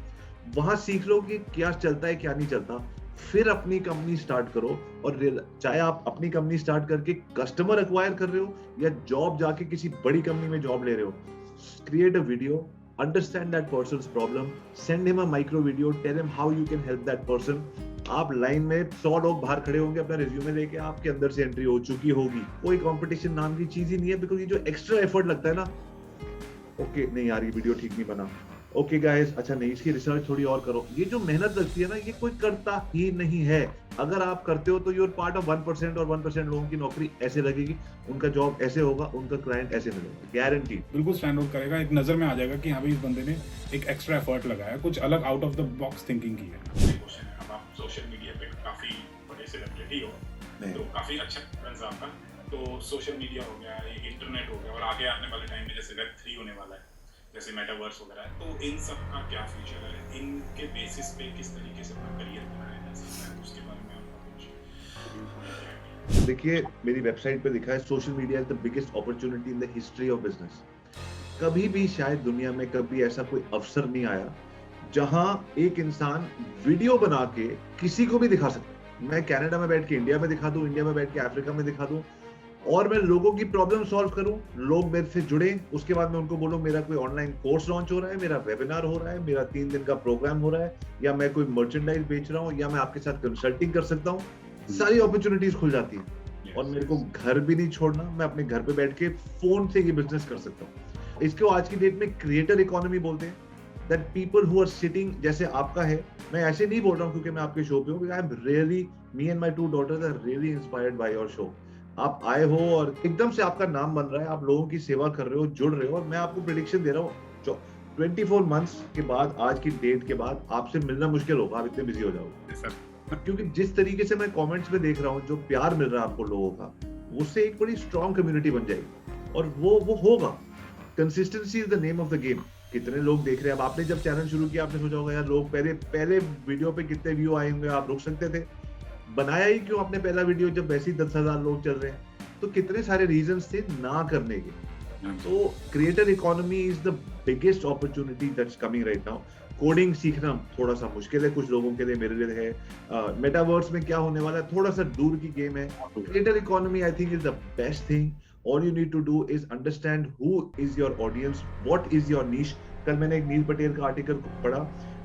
[SPEAKER 1] वहां सीख लो कि क्या चलता है क्या नहीं चलता, फिर अपनी कंपनी स्टार्ट करो। और चाहे आप अपनी कंपनी स्टार्ट करके कस्टमर एक्वायर कर रहे हो या जॉब जाके किसी बड़ी कंपनी में जॉब ले रहे हो, create a video, understand that person's problem, send him a micro video, tell him how you can help that person. आप लाइन में 100 लोग बाहर खड़े होंगे अपना रिज्यूमे लेके, आपके अंदर से एंट्री हो चुकी होगी। कोई कंपटीशन नाम की चीज ही नहीं है, बिकॉज ये जो एक्स्ट्रा एफर्ट लगता है ना, ओके नहीं यार ये वीडियो ठीक नहीं बना, ओके गाइस, अच्छा नहीं, इसकी रिसर्च थोड़ी और करो। ये जो मेहनत लगती है ना, ये कोई करता ही नहीं है। अगर आप करते हो तो यू आर पार्ट ऑफ 1%, और 1% लोगों की नौकरी ऐसे लगेगी, उनका जॉब ऐसे होगा, उनका क्लाइंट ऐसे मिलेगा, गारंटी।
[SPEAKER 3] बिल्कुल स्टैंड आउट करेगा, एक नजर में आ जाएगा कि हाँ भाई इस बंदे ने एक एक्स्ट्रा एफर्ट लगाया, कुछ अलग out of the box thinking की है।
[SPEAKER 4] क्वेश्चन है, अब आप सोशल मीडिया पे काफी बड़े सेलिब्रिटी हो,
[SPEAKER 2] नहीं।
[SPEAKER 4] तो काफी अच्छा प्रेजेंस आपका। तो सोशल मीडिया हो गया, ये इंटरनेट हो गया, और आगे आने वाले टाइम में जैसे Web3 होने वाला है, जैसे मेटावर्स वगैरह है, तो इन सब का क्या फ्यूचर है? इनके बेसिस पे किस तरीके से अपना करियर बनाया जा सकता है, उसके बारे में आपका कुछ?
[SPEAKER 1] देखिए, मेरी वेबसाइट पे लिखा है social media is the biggest opportunity in the history of business. कभी भी शायद दुनिया में कभी ऐसा कोई अवसर नहीं आया जहां एक इंसान वीडियो बना के किसी को भी दिखा सकता है। मैं कनाडा में बैठ के इंडिया में दिखा दूं, इंडिया में बैठ के अफ्रीका में दिखा दूं, और मैं लोगों की प्रॉब्लम सॉल्व करूं, लोग मेरे से जुड़े, उसके बाद मैं उनको बोलूं मेरा कोई ऑनलाइन कोर्स लॉन्च हो रहा है, मेरा वेबिनार हो रहा है, मेरा 3 दिन का प्रोग्राम हो रहा है, या मैं कोई मर्चेंडाइज बेच रहा हूं, या मैं आपके साथ कंसल्टिंग कर सकता हूं। सारी अपॉर्चुनिटीज खुल जाती है, और मेरे को घर भी नहीं छोड़ना, मैं अपने घर पे बैठ के फोन से ये बिजनेस कर सकता हूँ। इसको आज की डेट में क्रिएटर इकोनॉमी बोलते हैं, that people who are sitting, जैसे आपका है। मैं ऐसे नहीं बोल रहा हूँ क्योंकि मैं आपके शो पे हूँ, I am really, me and my 2 daughters are really inspired by your show. आप आए हो और एकदम से आपका नाम बन रहा है, आप लोगों की सेवा कर रहे हो, जुड़ रहे हो, और मैं आपको प्रेडिक्शन दे रहा हूँ 24 मंथ्स के बाद, आज की डेट के बाद आपसे मिलना मुश्किल होगा, आप इतने बिजी हो जाओगे। क्योंकि जिस तरीके से मैं कमेंट्स में देख रहा हूँ, जो प्यार मिल रहा है आपको लोगों का, उससे एक बड़ी स्ट्रॉन्ग कम्युनिटी बन जाएगी, और वो होगा। Consistency is the name of the game. कितने लोग देख रहे हैं? अब आपने जब चैनल शुरू किया, आपने सोचा होगा यार लोग पहले वीडियो पे कितने व्यू आए होंगे, आप रुक सकते थे। बनाया ही क्यों आपने पहला वीडियो जब वैसे ही 10,000 लोग चल रहे हैं? तो कितने सारे रीजंस थे ना करने के। तो creator economy is the biggest opportunity that's coming right now. Coding सीखना थोड़ा सा मुश्किल है कुछ लोगों के लिए, मेरे लिए है। मेटावर्स में क्या होने वाला है, थोड़ा सा दूर की गेम है। Creator economy I think is the best thing. All you need to do is understand who is your audience, what is your niche. कल मैंने एक नील पटेल का आर्टिकल पढ़ा,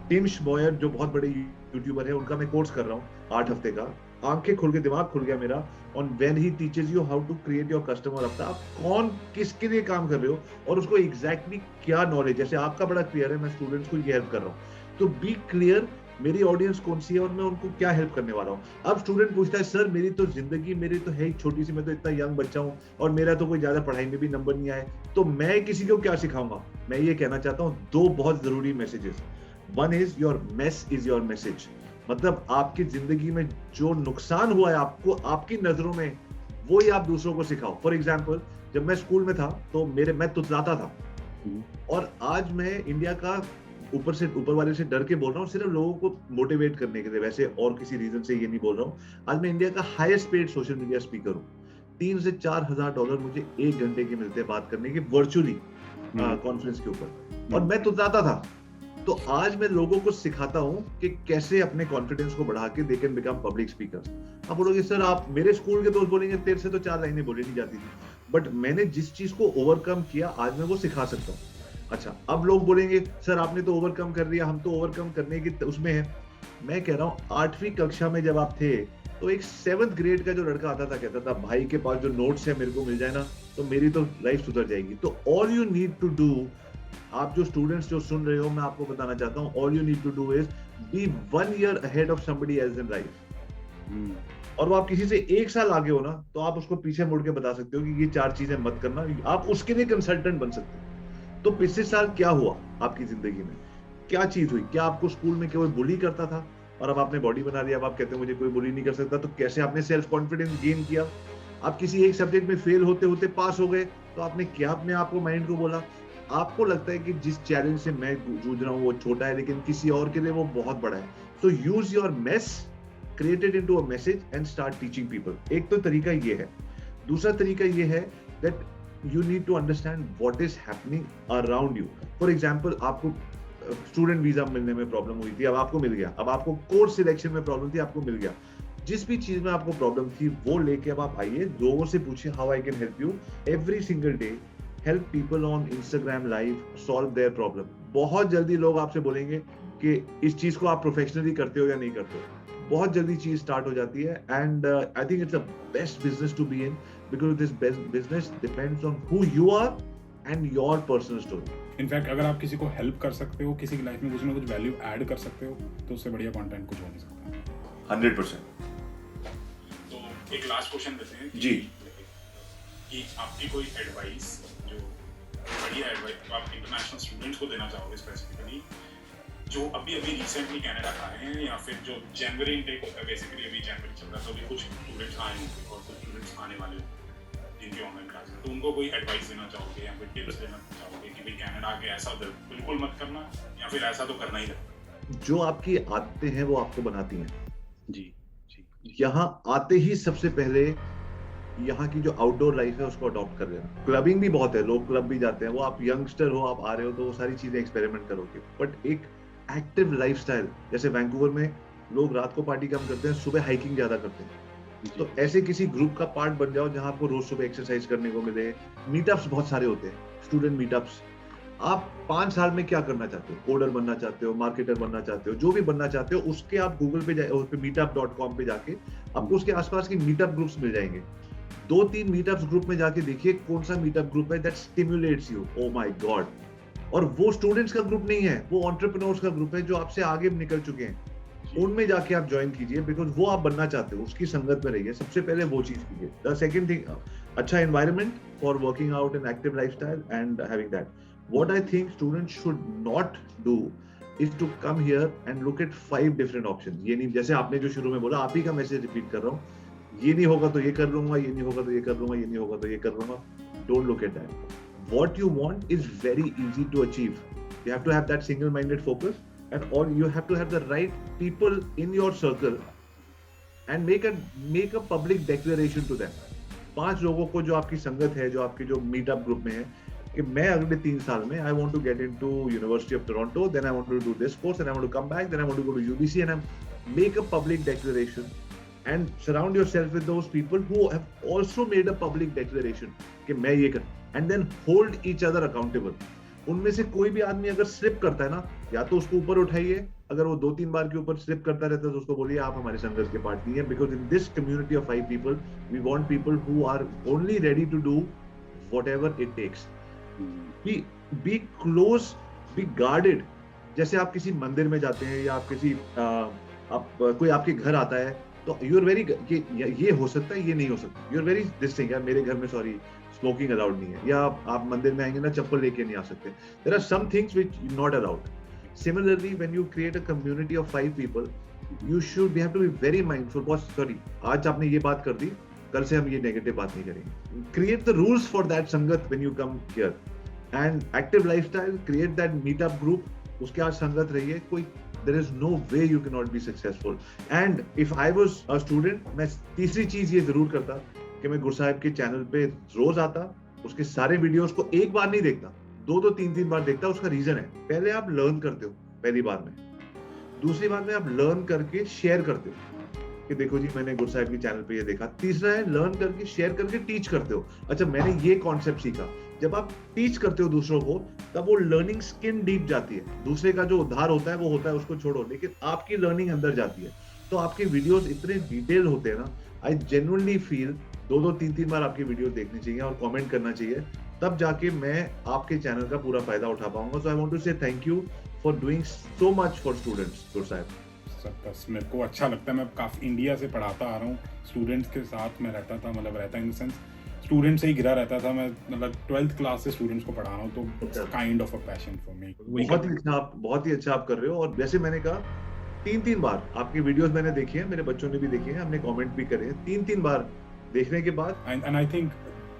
[SPEAKER 1] टिम शबॉयर जो बहुत बड़े यूट्यूबर है, उनका मैं कोर्स कर रहा हूँ 8 हफ्ते का। आंखें खुल के दिमाग खुल गया मेरा। On when he teaches you how to create your customer avatar, आप कौन किसके लिए काम कर रहे हो और उसको एग्जैक्टली क्या नॉलेज, जैसे आपका बड़ा क्लियर है, मैं स्टूडेंट्स को ये हेल्प कर रहा हूँ। तो बी क्लियर मेरी ऑडियंस कौन सी है और मैं उनको क्या हेल्प करने वाला हूँ। अब स्टूडेंट पूछता है सर मेरी तो जिंदगी, मेरी तो है छोटी सी, मैं तो इतना यंग बच्चा हूँ और मेरा तो कोई ज्यादा पढ़ाई में भी नंबर नहीं आए, तो मैं किसी को क्या सिखाऊंगा। मैं ये कहना चाहता हूँ 2 बहुत जरूरी messages. One is your mess is your message, मतलब आपकी जिंदगी में जो नुकसान हुआ है आपको, आपकी नजरों में, वो ही आप दूसरों को सिखाओ। फॉर एग्जाम्पल, जब मैं स्कूल में था तो मैं तुतलाता था, और आज मैं इंडिया का ऊपर वाले से डर के बोल रहा हूँ, सिर्फ लोगों को मोटिवेट करने के लिए, वैसे और किसी रीजन से ये नहीं बोल रहा हूँ। आज मैं इंडिया का highest paid social media speaker हूँ। 3 से 4 हज़ार डॉलर मुझे 1 घंटे के मिलते हैं बात करने के, वर्चुअली कॉन्फ्रेंस के ऊपर, और मैं तुतलाता था। तो आज मैं लोगों को सिखाता हूँ कि कैसे अपने कॉन्फिडेंस को बढ़ा के they can become public speakers. आप बोलोगे सर, आप मेरे स्कूल के दोस्त बोलेंगे तेरे से तो 4 लाइनें बोली नहीं जाती थी, बट मैंने जिस चीज को ओवरकम किया आज मैं वो सिखा सकता हूँ। अच्छा, अब लोग बोलेंगे सर आपने तो ओवरकम कर लिया, हम तो ओवरकम करने की उसमें है। मैं कह रहा हूँ 8वीं कक्षा में जब आप थे तो एक 7th ग्रेड का जो लड़का आता था, कहता था भाई के पास जो नोट्स है मेरे को मिल जाए ना तो मेरी तो लाइफ सुधर जाएगी। तो all you need to do, आप जो स्टूडेंट्स जो सुन रहे हो, मैं आपको बताना चाहता हूँ, all you need to do is be 1 year ahead of somebody else in life। और वो आप किसी से 1 साल आगे हो ना, तो आप उसको पीछे मुड़ के बता सकते हो कि ये 4 चीजें मत करना, आप उसके लिए कंसल्टेंट बन सकते हो। तो पिछले साल क्या हुआ आपकी जिंदगी में, क्या चीज हुई? क्या आपको स्कूल में कोई बुली करता था और अब आपने बॉडी बना लिया, अब आप कहते हो मुझे कोई बुली नहीं कर सकता? तो कैसे आपने सेल्फ कॉन्फिडेंस गेन किया? आप किसी एक सब्जेक्ट में फेल होते होते पास हो गए, तो आपने क्या अपने आप को, माइंड को बोला? आपको लगता है कि जिस चैलेंज से मैं जूझ रहा हूँ वो छोटा है, लेकिन किसी और के लिए वो बहुत बड़ा है। So use your mess, created into a message and start teaching people. एक तो तरीका ये है। दूसरा तरीका ये है that you need to understand what is happening around you. For example, आपको स्टूडेंट वीजा मिलने में प्रॉब्लम हुई थी, अब आपको मिल गया। अब आपको कोर्स सिलेक्शन में प्रॉब्लम थी, आपको मिल गया। जिस भी चीज में आपको प्रॉब्लम थी वो लेके अब आप आइए, लोगों से पूछिए how I can help you. Every single day help people on Instagram live solve their problem. बहुत जल्दी लोग आपसे बोलेंगे कि इस चीज को आप प्रोफेशनली करते हो या नहीं करते हो। बहुत जल्दी चीज स्टार्ट हो जाती है, and I think it's the best business to be in, because this business depends on who you are and your personal story.
[SPEAKER 3] In fact अगर आप किसी को हेल्प कर सकते हो, किसी की लाइफ में कुछ ना कुछ वैल्यू ऐड कर सकते हो, तो उससे बढ़िया कंटेंट कुछ हो नहीं सकता।
[SPEAKER 2] 100%।
[SPEAKER 4] तो एक लास्ट क्वेश्चन देते हैं
[SPEAKER 2] जी।
[SPEAKER 4] कि आपकी कोई एडवाइस जो बढ़िया एडवाइस आप इंटरनेशनल स्टूडेंट्स को देना चाहोगे, स्पेसिफिकली जो अभी रिसेंटली कनाडा आए हैं, या फिर जो जनवरी इनटेक होता है, बेसिकली अभी जनवरी चल रहा है, तो अभी कुछ स्टूडेंट्स आए होंगे और कुछ स्टूडेंट्स आने वाले होंगे जिनकी ऑनलाइन क्लास है, तो उनको कोई एडवाइस देना चाहोगे या फिर टिप्स देना चाहोगे कि भाई कनाडा आके ऐसा बिल्कुल मत करना, या फिर ऐसा तो करना ही है?
[SPEAKER 1] जो आपकी आदतें हैं वो आपको बनाती हैं।
[SPEAKER 3] जी।
[SPEAKER 1] यहाँ आते ही सबसे पहले यहाँ की जो आउटडोर लाइफ है उसको अडॉप्ट कर लेना। क्लबिंग भी बहुत है, लोग क्लब भी जाते हैं, वो आप यंगस्टर हो, आप आ रहे हो तो वो सारी चीजें एक्सपेरिमेंट करोगे, बट एक एक्टिव लाइफस्टाइल, जैसे वैंकूवर में लोग रात को पार्टी कम करते हैं, सुबह हाइकिंग ज्यादा करते हैं, तो ऐसे किसी ग्रुप का पार्ट बन जाओ जहां आपको रोज सुबह एक्सरसाइज करने को मिले। मीटअप्स बहुत सारे होते हैं, स्टूडेंट मीटअप्स। आप 5 साल में क्या करना चाहते हो? कोडर बनना चाहते हो, मार्केटर बनना चाहते हो, जो भी बनना चाहते हो, उसके आप गूगल पे meetup.com पे जाके आपको उसके आसपास की मीटअप ग्रुप्स मिल जाएंगे। 2-3 मीटअप्स ग्रुप में जाके देखिए कौन सा मीटअप ग्रुप है that stimulates you. Oh my God. और वो स्टूडेंट्स का ग्रुप नहीं है, वो एंटरप्रेन्योर्स का ग्रुप है जो आपसे आगे निकल चुके हैं। उनमें जाके आप ज्वाइन कीजिए, बिकॉज वो आप बनना चाहते हो, उसकी संगत में रहिए। सबसे पहले वो चीज कीजिए। द सेकंड थिंग, अच्छा environment for working out an active lifestyle and having that. What I think students should not do is to come here and look at 5 different options. ये नहीं, जैसे आपने जो शुरू में बोला, आप ही का मैसेज रिपीट कर रहा हूँ, ये नहीं होगा तो ये कर लूंगा, ये नहीं होगा तो ये कर लूंगा, ये नहीं होगा तो ये कर लूंगा। Don't look at that. What you want is very easy to achieve. You have to have that single-minded focus, and all you have to have the right people in your circle and make a public declaration to them. 5 लोगों को जो आपकी संगत है, जो आपके जो meetup group में है, कि मैं अगले 3 साल में I want to get into University of Toronto, then I want to do this course, and I want to come back, then I want to go to UBC, and make a public declaration and surround yourself with those people who have also made a public declaration कि मैं ये कर, and then hold each other accountable. उनमें से कोई भी आदमी अगर स्लिप करता है ना, या तो उसको ऊपर उठाइए, अगर वो 2-3 बार के ऊपर स्लिप करता रहता है तो उसको बोलिए आप हमारे संघर्ष के पार्ट नहीं है, because in this community of 5 people we want people who are only ready to do whatever it takes. Be close, be guarded. जैसे आप किसी मंदिर में जाते हैं, या आप किसी कोई आपके घर आता है, तो यू आर वेरी, ये हो सकता है, ये नहीं हो सकता, you are very this thing, यार मेरे घर में सॉरी स्मोकिंग अलाउड नहीं है, या आप मंदिर में आएंगे ना चप्पल लेके नहीं आ सकते। There are some things which not allowed. Similarly when you create a community of 5 people, you have to be very mindful. Boss sorry, आज आपने ये बात कर दी, कल से हम ये नेगेटिव बात नहीं करेंगे। Create the rules for that संगत when you come here, and active lifestyle, create that meetup group, उसके आज संगत रहिए। कोई there is no way you cannot be successful. And if I was a student, मैं तीसरी चीज ये जरूर करता कि मैं गुरसाहिब के चैनल पे रोज आता, उसके सारे वीडियोस को एक बार नहीं देखता, 2-2, 3-3 बार देखता। उसका रीजन है, पहले आप लर्न करते हो पहली बार में, दूसरी बार में आप लर्न करके शेयर करते हो कि देखो जी मैंने गुरसाहिब के चैनल पे ये देखा। तीसरा है लर्न करके शेयर करके टीच करते हो। अच्छा मैंने ये कॉन्सेप्ट सीखा। जब आप टीच करते हो दूसरों को, तब वो लर्निंग स्किन डीप जाती है। दूसरे का जो उद्धार होता है वो होता है, उसको छोड़ो, लेकिन आपकी लर्निंग अंदर जाती है। तो आपके वीडियोस इतने डिटेल होते हैं ना, आई जेन्युइनली फील 2-2, 3-3 बार आपकी वीडियो देखनी चाहिए और कमेंट करना चाहिए, तब जाके मैं आपके चैनल का पूरा फायदा उठा पाऊंगा। सो आई वांट टू से thank you for doing so much for students Gursahib.
[SPEAKER 3] बस मेरे को अच्छा लगता है, मैं काफ़ी इंडिया से पढ़ाता आ रहा हूँ, स्टूडेंट्स के साथ मैं रहता था, मतलब रहता इन द सेंस स्टूडेंट से ही घिरा रहता था मैं, मतलब 12th क्लास से स्टूडेंट्स को पढ़ा रहा हूँ, तो kind of a passion for me.
[SPEAKER 1] बहुत ही अच्छा आप कर रहे हो। और जैसे मैंने कहा 3-3 बार आपकी वीडियोस मैंने देखी है, मेरे बच्चों ने भी देखी है, हमने कमेंट भी करे हैं। 3-3 बार देखने के बाद
[SPEAKER 3] एंड आई थिंक,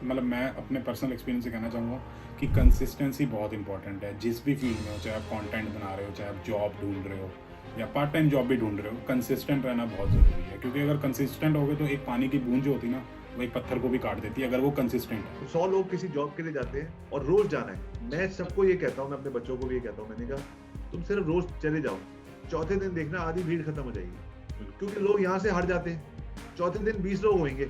[SPEAKER 3] मतलब मैं अपने पर्सनल एक्सपीरियंस से कहना चाहूँगा कि कंसिस्टेंसी बहुत इंपॉर्टेंट है जिस भी फील्ड में हो, चाहे आप कंटेंट बना रहे हो, चाहे आप जॉब ढूंढ रहे हो या पार्ट टाइम जॉब भी ढूंढ रहे हो, कंसिस्टेंट रहना बहुत ज़रूरी है। क्योंकि अगर कंसिस्टेंट हो गए तो एक पानी की बूंद जो होती है ना, वो एक पत्थर को भी काट देती है अगर वो कंसिस्टेंट है।
[SPEAKER 1] 100 लोग किसी जॉब के लिए जाते हैं और रोज जाना है। मैं सबको ये कहता हूँ, मैं अपने बच्चों को भी ये कहता हूँ, मैंने कहा तुम सिर्फ रोज चले जाओ, चौथे दिन देखना आधी भीड़ खत्म हो जाएगी, क्योंकि लोग यहाँ से हट जाते हैं। चौथे दिन 20 लोग होंगे,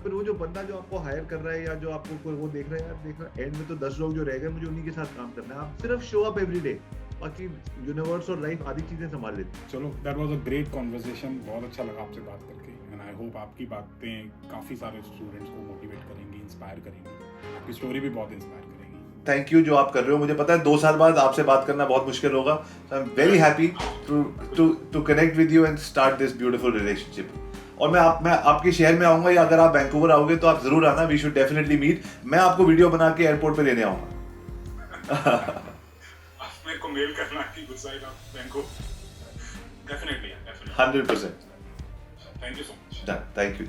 [SPEAKER 1] फिर वो जो बंदा जो आपको हायर कर रहा है या जो आपको वो देख रहा है, यार देख रहा एंड में तो 10 लोग जो रह गए, मुझे उन्हीं के साथ काम करना है। आप सिर्फ शो अप एवरी डे, बाकी यूनिवर्स और लाइफ आदि चीजें संभाल लेती।
[SPEAKER 3] चलो, that was a great conversation, बहुत अच्छा लगा आपसे बात करके, एंड आई होप आपकी बातें काफ़ी सारे स्टूडेंट्स को मोटिवेट करेंगी, इंस्पायर करेंगी, आपकी स्टोरी भी बहुत इंस्पायर करेगी।
[SPEAKER 2] थैंक यू जो आप कर रहे हो। मुझे पता है 2 साल बाद आपसे बात करना बहुत मुश्किल होगा, so I am very happy to connect with you and start this beautiful relationship. और मैं आपके शहर में आऊंगा, या अगर आप वैंकूवर आओगे तो आप जरूर आना, वी शुड डेफिनेटली मीट। मैं आपको वीडियो बना के एयरपोर्ट पे लेने आऊंगा।
[SPEAKER 4] आप मेरे को मेल करना कि गुरसाहिब आप Vancouver, definitely
[SPEAKER 2] 100%।
[SPEAKER 4] Thank you so much.
[SPEAKER 2] Thank you.